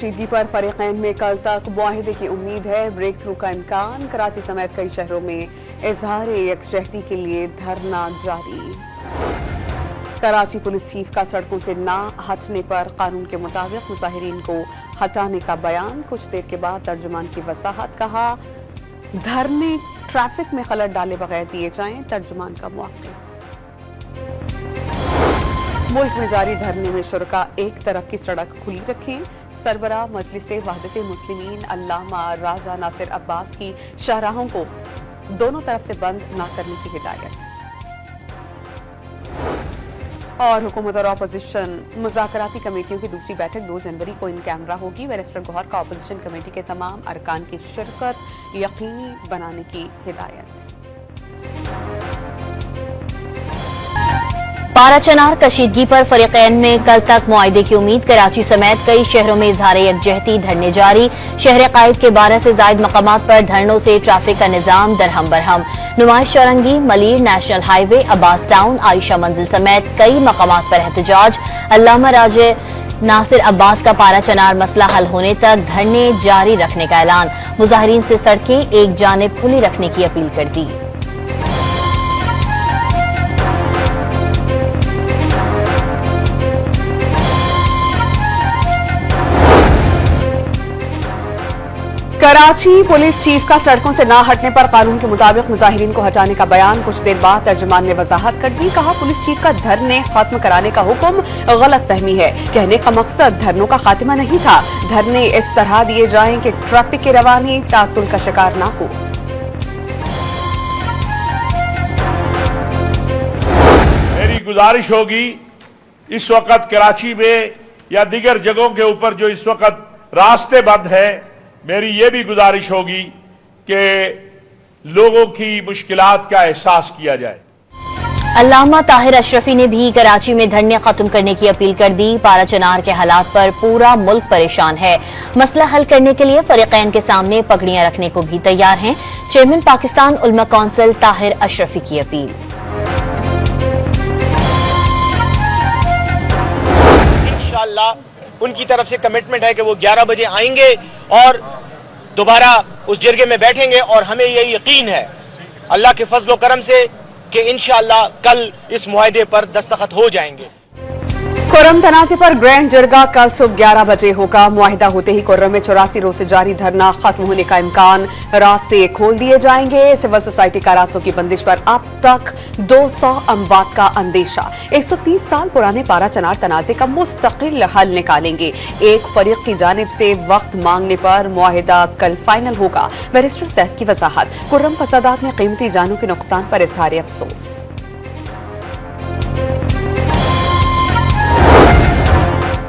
कशीदगी पर फरीकैन में कल तक मुआहिदे की उम्मीद है। ब्रेक थ्रू का इम्कान। कराची समेत कई शहरों में इजहार यकजहती के लिए धरना जारी। कराची पुलिस चीफ का सड़कों से ना हटने पर कानून के मुताबिक मुजाहिरीन को हटाने का बयान। कुछ देर के बाद तर्जुमान की वजाहत। कहा धरने ट्रैफिक में खलल डाले बगैर दिए जाएं। तर्जुमान का मौक़िफ़। मुल्क में जारी धरने में शुरका एक तरफ की सड़क खुली रखें। सरबराह मजलिस वहदत मुस्लिमीन अल्लामा राजा नासिर अब्बास की शाहराहों को दोनों तरफ से बंद न करने की हिदायत। और हुकूमत और अपोजिशन मुज़ाकराती कमेटियों की दूसरी बैठक 2 जनवरी को इन कैमरा होगी। बैरिस्टर गौहर का अपोजिशन कमेटी के तमाम अरकान की शिरकत यकीनी बनाने की हिदायत। पारा चनार कशीदगी पर फरीकैन में कल तक मुआहिदे की उम्मीद। कराची समेत कई शहरों में इजहार यकजहती धरने जारी। शहर कायद के 12 से ज्यादा मकामात पर धरनों से ट्रैफिक का निजाम दरहम बरहम। Numaish Chowrangi, Malir, national highway, Abbas town, Ayesha Manzil समेत कई मकामात पर एहतजाज। अल्लामा राजा नासिर अब्बास का पारा चनार मसला हल होने तक धरने जारी रखने का ऐलान। मुजाहिरीन से सड़कें एक जानिब खुली रखने की अपील कर दी। कराची पुलिस चीफ का सड़कों से ना हटने पर कानून के मुताबिक मुजाहिरीन को हटाने का बयान। कुछ देर बाद तर्जुमान ने वजाहत कर दी। कहा पुलिस चीफ का धरने खत्म कराने का हुक्म गलत फहमी है। कहने का मकसद धरनों का खात्मा नहीं था। धरने इस तरह दिए जाएं कि ट्रैफिक की रवानी तातुल का शिकार ना हो। मेरी गुजारिश होगी, इस वक्त कराची में या दीगर जगहों के ऊपर जो इस वक्त रास्ते बंद है, मेरी ये भी गुजारिश होगी कि लोगों की मुश्किलात का एहसास किया जाए। अल्लामा ताहिर अशरफी ने भी कराची में धरने खत्म करने की अपील कर दी। पारा चनार के हालात पर पूरा मुल्क परेशान है। मसला हल करने के लिए फरीकैन के सामने पगड़ियां रखने को भी तैयार हैं। चेयरमैन पाकिस्तान उलमा कौंसिल ताहिर अशरफी की अपील। इंशाअल्लाह उनकी तरफ से कमिटमेंट है कि वो 11 बजे आएंगे और दोबारा उस जरगे में बैठेंगे। और हमें ये यकीन है अल्लाह के फजल व करम से कि इंशाअल्लाह कल इस मुआहदे पर दस्तखत हो जाएंगे। खुर्रम तनाज़े पर ग्रैंड जरगा कल सुबह 11 बजे होगा। मुआहिदा होते ही खुर्रम में 84 रोज से जारी धरना खत्म होने का इम्कान। रास्ते खोल दिए जाएंगे। सिविल सोसाइटी का रास्तों की बंदिश पर अब तक 200 अमवात का अंदेशा। 130 साल पुराने पारा चनार तनाज़े का मुस्तकिल हल निकालेंगे। एक फरीक की जानिब से वक्त मांगने पर मुआहिदा कल फाइनल होगा। बैरिस्टर सैफ की वजाहत। खुर्रम फसादात में कीमती जानों के नुकसान पर इजहार अफसोस।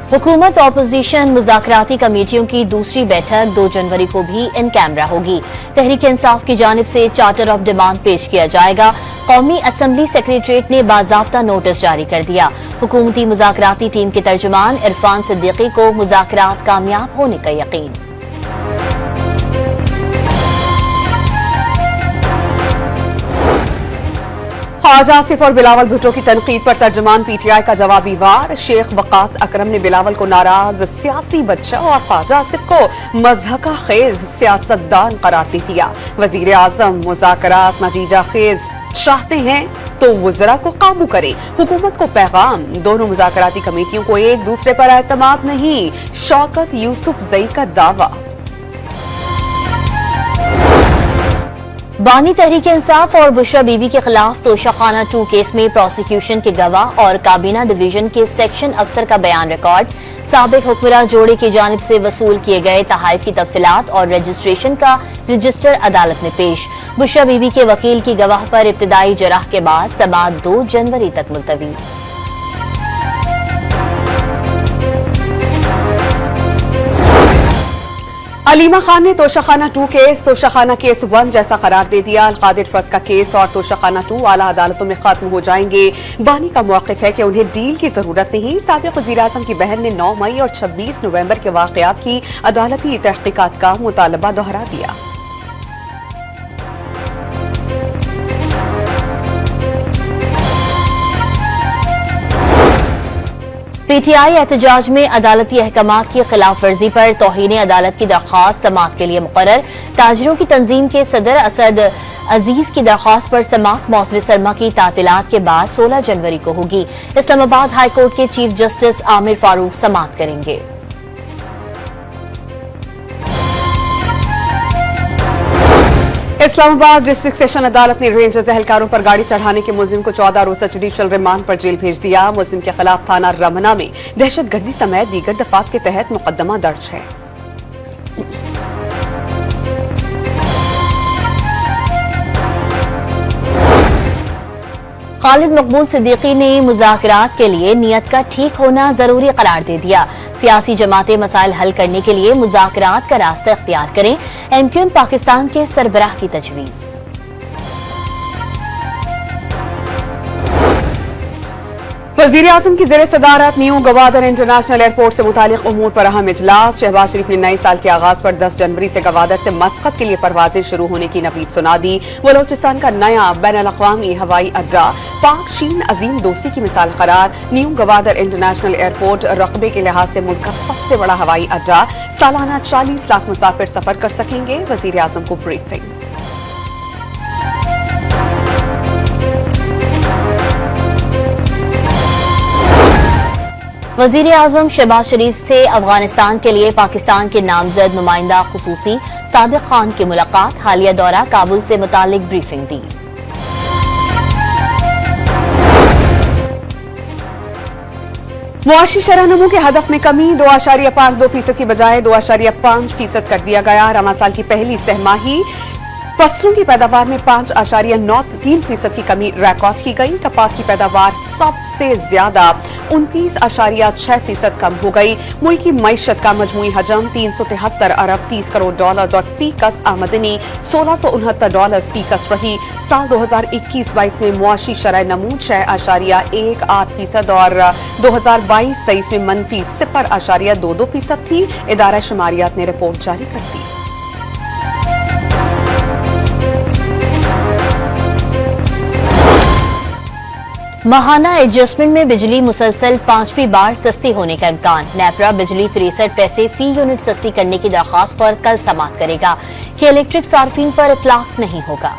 हुकूमत ऑपोजिशन मुज़ाकराती कमेटियों की दूसरी बैठक 2 जनवरी को भी इन कैमरा होगी। तहरीक इंसाफ की जानिब से चार्टर ऑफ डिमांड पेश किया जाएगा। कौमी असम्बली सेक्रेटरीट ने बाज़ाब्ता नोटिस जारी कर दिया। हुकूमती मुज़ाकराती टीम के तर्जुमान इरफान सिद्दीकी को मुज़ाकरात कामयाब होने का यकीन। ख्वाजा आसिफ और बिलावल भुट्टो की तनकीद पर तर्जुमान पीटीआई का जवाबी वार। शेख वकास अकरम ने बिलावल को नाराज सियासी बच्चा और ख्वाजा आसिफ को मजहका खेज सियासतदान करार दे दिया। वजीर आजम मुज़ाकरात नतीजा खेज चाहते हैं तो वज़रा को काबू करें। हुकूमत को पैगाम, दोनों मुज़ाकराती कमेटियों को एक दूसरे पर एतमाद नहीं। शौकत यूसुफजई का दावा। बानी तहरीक इंसाफ और बुशरा बीबी के खिलाफ तोशाखाना 2 केस में प्रोसिक्यूशन के गवाह और काबीना डिवीजन के सेक्शन अफसर का बयान रिकॉर्ड। साबिक हुक्मरान जोड़े की जानिब से वसूल किए गए तहाइफ की तफसीलात और रजिस्ट्रेशन का रजिस्टर अदालत में पेश। बुशरा बीबी के वकील की गवाह पर इब्तिदाई जराह के बाद समाअत 2 जनवरी तक मुलतवी। अलीमा खान ने तोशाखाना 2 केस तोशाखाना केस 1 जैसा करार दे दिया। अलकादिर ट्रस्ट का केस और तोशाखाना 2 आला अदालतों में खत्म हो जाएंगे। बानी का मौक़िफ़ है कि उन्हें डील की जरूरत नहीं। साबिक़ वज़ीर आज़म की बहन ने 9 मई और 26 नवंबर के वाक़यात की अदालती तहक़ीक़ात का मुतालबा दोहरा दिया। पीटीआई एहतजाज में अदालती अहकामात की खिलाफ वर्जी पर तौहीन अदालत की दरख्वास्त समाअत के लिए मुकर्रर। ताजिरों की तंजीम के सदर असद अजीज की दरख्वास्त पर समाअत मौसम सरमा की तातीलात के बाद 16 जनवरी को होगी। इस्लामाबाद हाईकोर्ट के चीफ जस्टिस आमिर फारूक समाअत करेंगे। इस्लामाबाद डिस्ट्रिक्ट सेशन अदालत ने रेंजर्स एहलकारों पर गाड़ी चढ़ाने के मुलजिम को 14 रोजा जुडिशियल रिमांड पर जेल भेज दिया। मुलजिम के खिलाफ थाना रमना में दहशतगर्दी समेत दीगर दफात के तहत मुकदमा दर्ज है। खालिद मकबूल सिद्दीकी ने मुज़ाकरात के लिए नीयत का ठीक होना जरूरी करार दे दिया। सियासी जमातें मसाइल हल करने के लिए मुज़ाकरात का रास्ता इख्तियार करें। एमक्यूएम पाकिस्तान के सरबराह की तजवीज़। वज़ीर आज़म की ज़ेर सदारत न्यू गवादर इंटरनेशनल एयरपोर्ट से मुतालिक उमूर पर अहम इजलास। शहबाज शरीफ ने नए साल के आगाज पर 10 जनवरी से गवादर से मस्कत के लिए परवाजें शुरू होने की नवीद सुना दी। बलोचिस्तान का नया बैनुल अक़वामी हवाई अड्डा पाक चीन अजीम दोस्ती की मिसाल करार। न्यू गवादर इंटरनेशनल एयरपोर्ट रकबे के लिहाज से मुल्क का सबसे बड़ा हवाई अड्डा। सालाना 40 लाख मुसाफिर सफर कर सकेंगे। वज़ीर आज़म को ब्रीफिंग। वज़ीर आज़म शहबाज शरीफ से अफगानिस्तान के लिए पाकिस्तान के नामजद नुमाइंदा खुसूसी सादिक खान की मुलाकात। हालिया दौरा काबुल से मुतालिक ब्रीफिंग दी। मुआशी शरह-नमू के हदफ में कमी 2.52% की बजाय 2.5% कर दिया गया। रमा साल की पहली सहमाही फसलों की पैदावार में 5.93% की कमी रिकॉर्ड की गई। कपास की पैदावार सबसे ज्यादा 29.6% कम हो गई। मुल्क की मईशत का मजमूई हजम 373 अरब 30 करोड़ डॉलर और फी कस आमदनी $1669 फी कस रही। साल 2021-22 में मुआशी शरह-नमू 6.18% और 2022-23 में मनफी 0.22% थी। इदारा शुमारियात ने रिपोर्ट जारी कर दी। माहाना एडजस्टमेंट में बिजली मुसलसल 5वीं बार सस्ती होने का इम्कान। नेपरा बिजली 63 पैसे फी यूनिट सस्ती करने की दरख्वास्त पर कल समाअत करेगा कि इलेक्ट्रिक सार्फिन पर इतलाक नहीं होगा।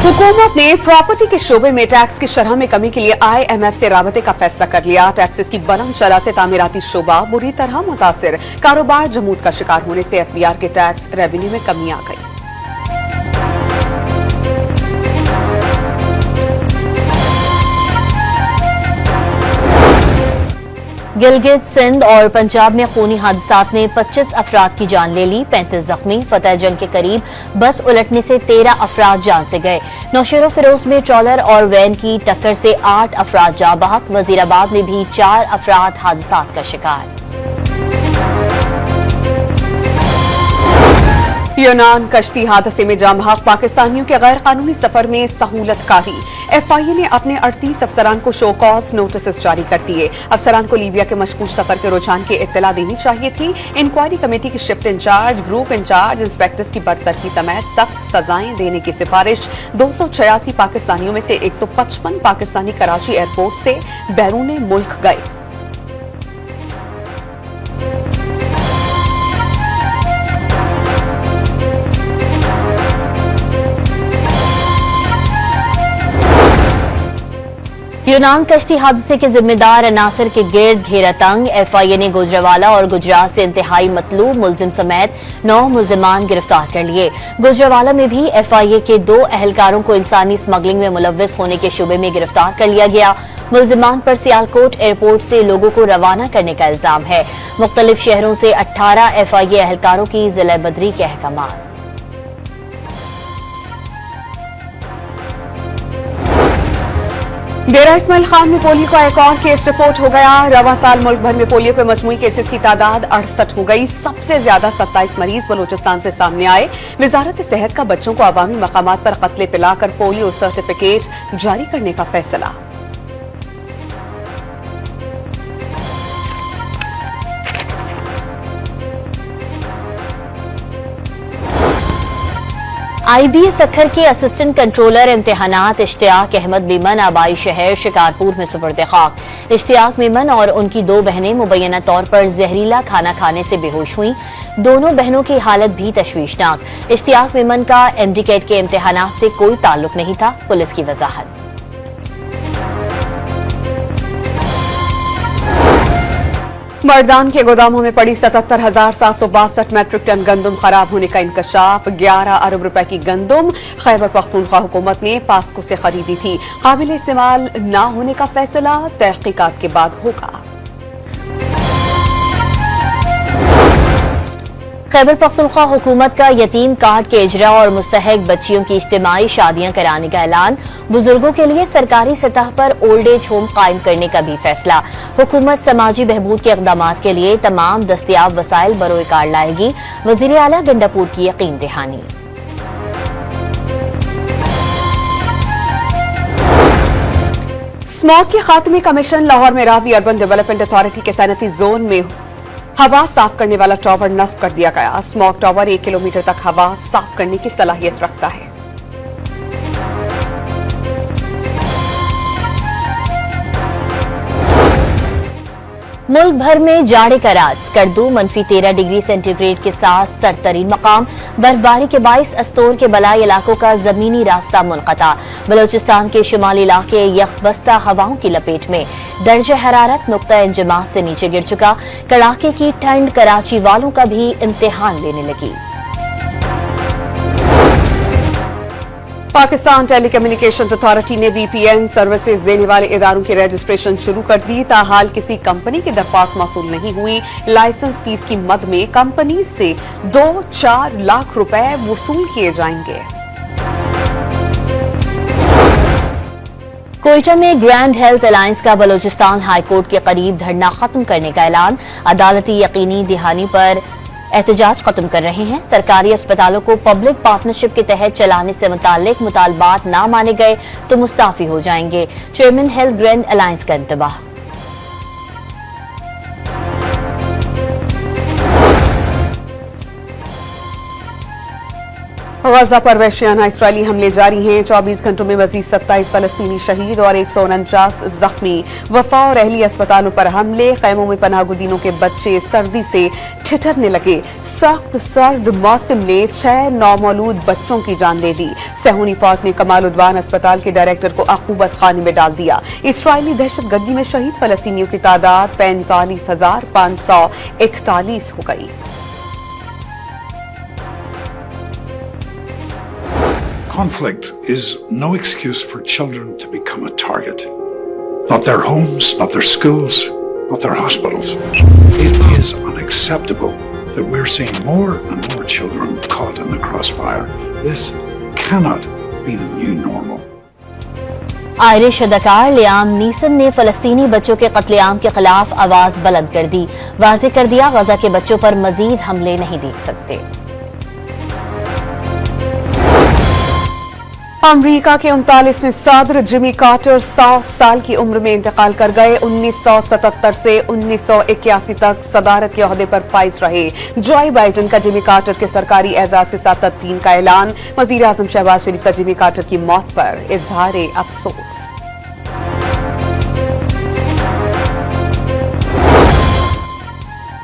हुकूमत ने प्रॉपर्टी के शोबे में टैक्स की शरह में कमी के लिए IMF से राबते का फैसला कर लिया। टैक्सेस की बुलंद शरह से तामीराती शोबा बुरी तरह मुतासिर। कारोबार जमूद का शिकार होने से FBR के टैक्स रेवेन्यू में कमी आ गई। गिलगित सिंध और पंजाब में खूनी हादसात ने 25 अफराद की जान ले ली, 35 जख्मी। फतेह जंग के करीब बस उलटने से 13 अफराद जान से गए। नौशेरो फिरोज में ट्रॉलर और वैन की टक्कर से 8 अफराद जाँ बहक। वजीराबाद में भी 4 अफराद हादसात का शिकार। यूनान कश्ती हादसे में जाँ बहक। पाकिस्तानियों के गैर कानूनी सफर में सहूलत कारी। FIA ने अपने 38 अफसरान को शो कॉज नोटिस जारी कर दिए। अफसरान को लीबिया के मशकूक सफर के रुझान की इत्तला देनी चाहिए थी। इंक्वायरी कमेटी की shift incharge, group incharge, inspectors की बरतरफी समेत सख्त सजाएं देने की सिफारिश। 286 पाकिस्तानियों में से 155 पाकिस्तानी कराची एयरपोर्ट से बैरून मुल्क गए। यूनान कश्ती हादसे के जिम्मेदार अनासर के गिर्द घेरा तंग। FIA ने गुजरावाला और गुजरात से इंतहाई मतलूब मुलजिम समेत 9 मुलजिमान गिरफ्तार कर लिए। गुजरावाला में भी FIA के 2 अहलकारों को इंसानी स्मगलिंग में मुलव्वस होने के शुबे में गिरफ्तार कर लिया गया। मुलजिमान पर सियालकोट एयरपोर्ट से लोगों को रवाना करने का इल्जाम है। मुख्तलिफ शहरों से 18 FIA अहलकारों की जिला बदरी के अहकाम। डेरा इस्माइल खान में पोलियो का एक और केस रिपोर्ट हो गया। रवां साल मुल्क भर में पोलियो के मजमूई केसेस की तादाद 68 हो गई। सबसे ज्यादा 27 मरीज बलूचिस्तान से सामने आए। वजारत सेहत का बच्चों को अवामी मकामात पर कत्ले पिलाकर पोलियो सर्टिफिकेट जारी करने का फैसला। IBS अखर के असिस्टेंट कंट्रोलर इम्तिहानात इश्तियाक अहमद मेमन आबाई शहर शिकारपुर में सुपुर्द खाक। इश्तियाक मेमन और उनकी 2 बहनें मुबैना तौर पर जहरीला खाना खाने से बेहोश हुई। दोनों बहनों की हालत भी तशवीशनाक। इश्तियाक मेमन का MD-कैट के इम्तिहानात से कोई ताल्लुक नहीं था, पुलिस की वजाहत। मर्दान के गोदामों में पड़ी 77,762 मैट्रिक टन गंदम खराब होने का इंकशाफ। 11 अरब रुपए की गंदम खैबर पख्तूनख्वा हुकूमत ने पास्को से खरीदी थी। काबिल इस्तेमाल न होने का फैसला तहकीकात के बाद होगा। खैबर पख्तूनख्वा हुकूमत का यतीम कार्ड के इजरा और मुस्तहक बच्चियों की इज्तिमाई शादियां कराने का ऐलान। बुजुर्गों के लिए सरकारी सतह पर ओल्ड एज होम कायम करने का भी फैसला। हुकूमत समाजी बहबूद के इक़दामात के लिए तमाम दस्तयाब वसाइल बरोए कार लाएगी। वज़ीर आला गंडापुर की यकीन दहानी। स्मॉग के खात्मे का मिशन। लाहौर में रावी अर्बन डेवलपमेंट अथॉरिटी के सैनती जोन में हवा साफ करने वाला टावर नस्ब कर दिया गया। स्मॉग टावर 1 किलोमीटर तक हवा साफ करने की सलाहियत रखता है। मुल्क भर में जाड़े का राज। करदू -13 डिग्री सेंटीग्रेड के साथ सरतरीन मकाम। बर्फबारी के बाइस अस्तोर के बलाई इलाकों का जमीनी रास्ता मुनक़ता। बलोचिस्तान के शुमाली इलाके यखबस्ता हवाओं की लपेट में। दर्जे हरारत नुक्ता इंजमा से नीचे गिर चुका। कड़ाके की ठंड कराची वालों का भी इम्तिहान लेने लगी। पाकिस्तान टेलीकम्युनिकेशंस अथॉरिटी ने VPN सर्विसेज देने वाले इदारों की रजिस्ट्रेशन शुरू कर दी। ताहाल किसी कंपनी की दरख्वास्त मौसूल नहीं हुई। लाइसेंस फीस की मद में कंपनी से 2-4 लाख रुपए वसूल किए जाएंगे। कोयटा में ग्रैंड हेल्थ अलायंस का बलोचिस्तान हाईकोर्ट के करीब धरना खत्म करने का ऐलान। अदालती यकीनी दहानी पर एहतजाज खत्म कर रहे हैं। सरकारी अस्पतालों को पब्लिक पार्टनरशिप के तहत चलाने से मुताल्लिक मुतालबात ना माने गए तो मुस्ताफी हो जाएंगे। चेयरमैन हेल्थ ग्रैंड अलायंस का इंतबाह। गजा पर वहशियाना इसराइली हमले जारी हैं। 24 घंटों में मजीद 27 फलस्तीनी शहीद और 149 जख्मी। वफा और अहली अस्पतालों पर हमले। खैमों में पनाहगुदीनों के बच्चे सर्दी से ठिठुरने लगे। सख्त सर्द मौसम ने 6 नौमौलूद बच्चों की जान ले ली। सहूनी फौज ने कमाल-उद-दीन अस्पताल के डायरेक्टर को अकूबत खाने में डाल दिया। इसराइली दहशतगर्दी में शहीद फलस्तीनियों की तादाद 45,541 हो गई। Conflict is no excuse for children to become a target. Not their homes, not their schools, not their hospitals. It is unacceptable that we're seeing more and more children caught in the crossfire. This cannot be the new normal. Irish अदाकार Liam Neeson ने फलस्तीनी बच्चों के कत्लेआम के खिलाफ आवाज बुलंद कर दी। वाज़ेह कर दिया, गजा के बच्चों पर मजीद हमले नहीं देख सकते। अमरीका के 39वें सदर जिमी कार्टर 100 साल की उम्र में इंतकाल कर गए। 1977 से 1981 तक सदारत के ओहदे पर फाइज रहे। जो बाइडेन का जिमी कार्टर के सरकारी एजाज के साथ तदफीन का ऐलान। वजीर आजम शहबाज शरीफ का जिमी कार्टर की मौत पर इजहार अफसोस।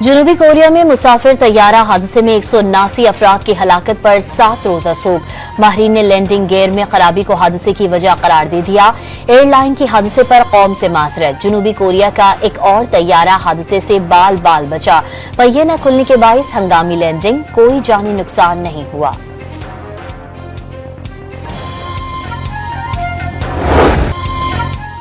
जनूबी कोरिया में मुसाफिर तैयारा हादसे में 179 अफराद की हलाकत पर 7 रोजा सोग। माहिरीन ने लैंडिंग गियर में खराबी को हादसे की वजह करार दे दिया। एयरलाइन की हादसे पर कौम से माजरत। जनूबी कोरिया का एक और तैयारा हादसे से बाल बाल बचा। पहिए न खुलने के बाइस हंगामी लैंडिंग, कोई जानी नुकसान नहीं हुआ।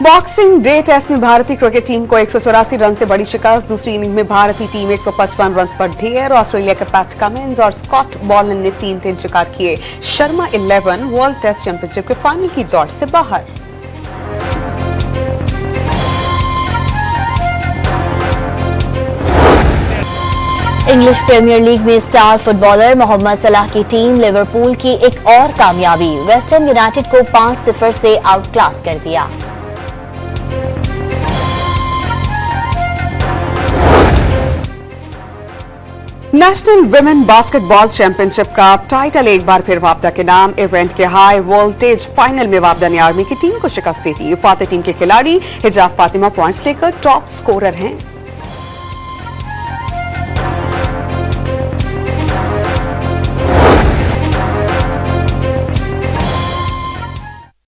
बॉक्सिंग डे टेस्ट में भारतीय क्रिकेट टीम को 184 रन से बड़ी शिकस्त। दूसरी इनिंग में भारतीय टीम 155 रन पर ढेर। ऑस्ट्रेलिया के पैट कमिंस और स्कॉट बॉलन ने 3 शिकार किए। शर्मा 11 वर्ल्ड टेस्ट चैंपियनशिप के फाइनल की दौड़ से बाहर। इंग्लिश प्रीमियर लीग में स्टार फुटबॉलर मोहम्मद सलाह की टीम लिवरपूल की एक और कामयाबी। वेस्ट हैम यूनाइटेड को 5-0 से आउटक्लास कर दिया। नेशनल विमेन बास्केटबॉल चैंपियनशिप का टाइटल एक बार फिर वापदा के नाम। इवेंट के हाई वोल्टेज फाइनल में वापदा ने आर्मी की टीम को शिकस्त दी थी। फातेह टीम के खिलाड़ी हिजाब फातिमा पॉइंट्स लेकर टॉप स्कोरर हैं।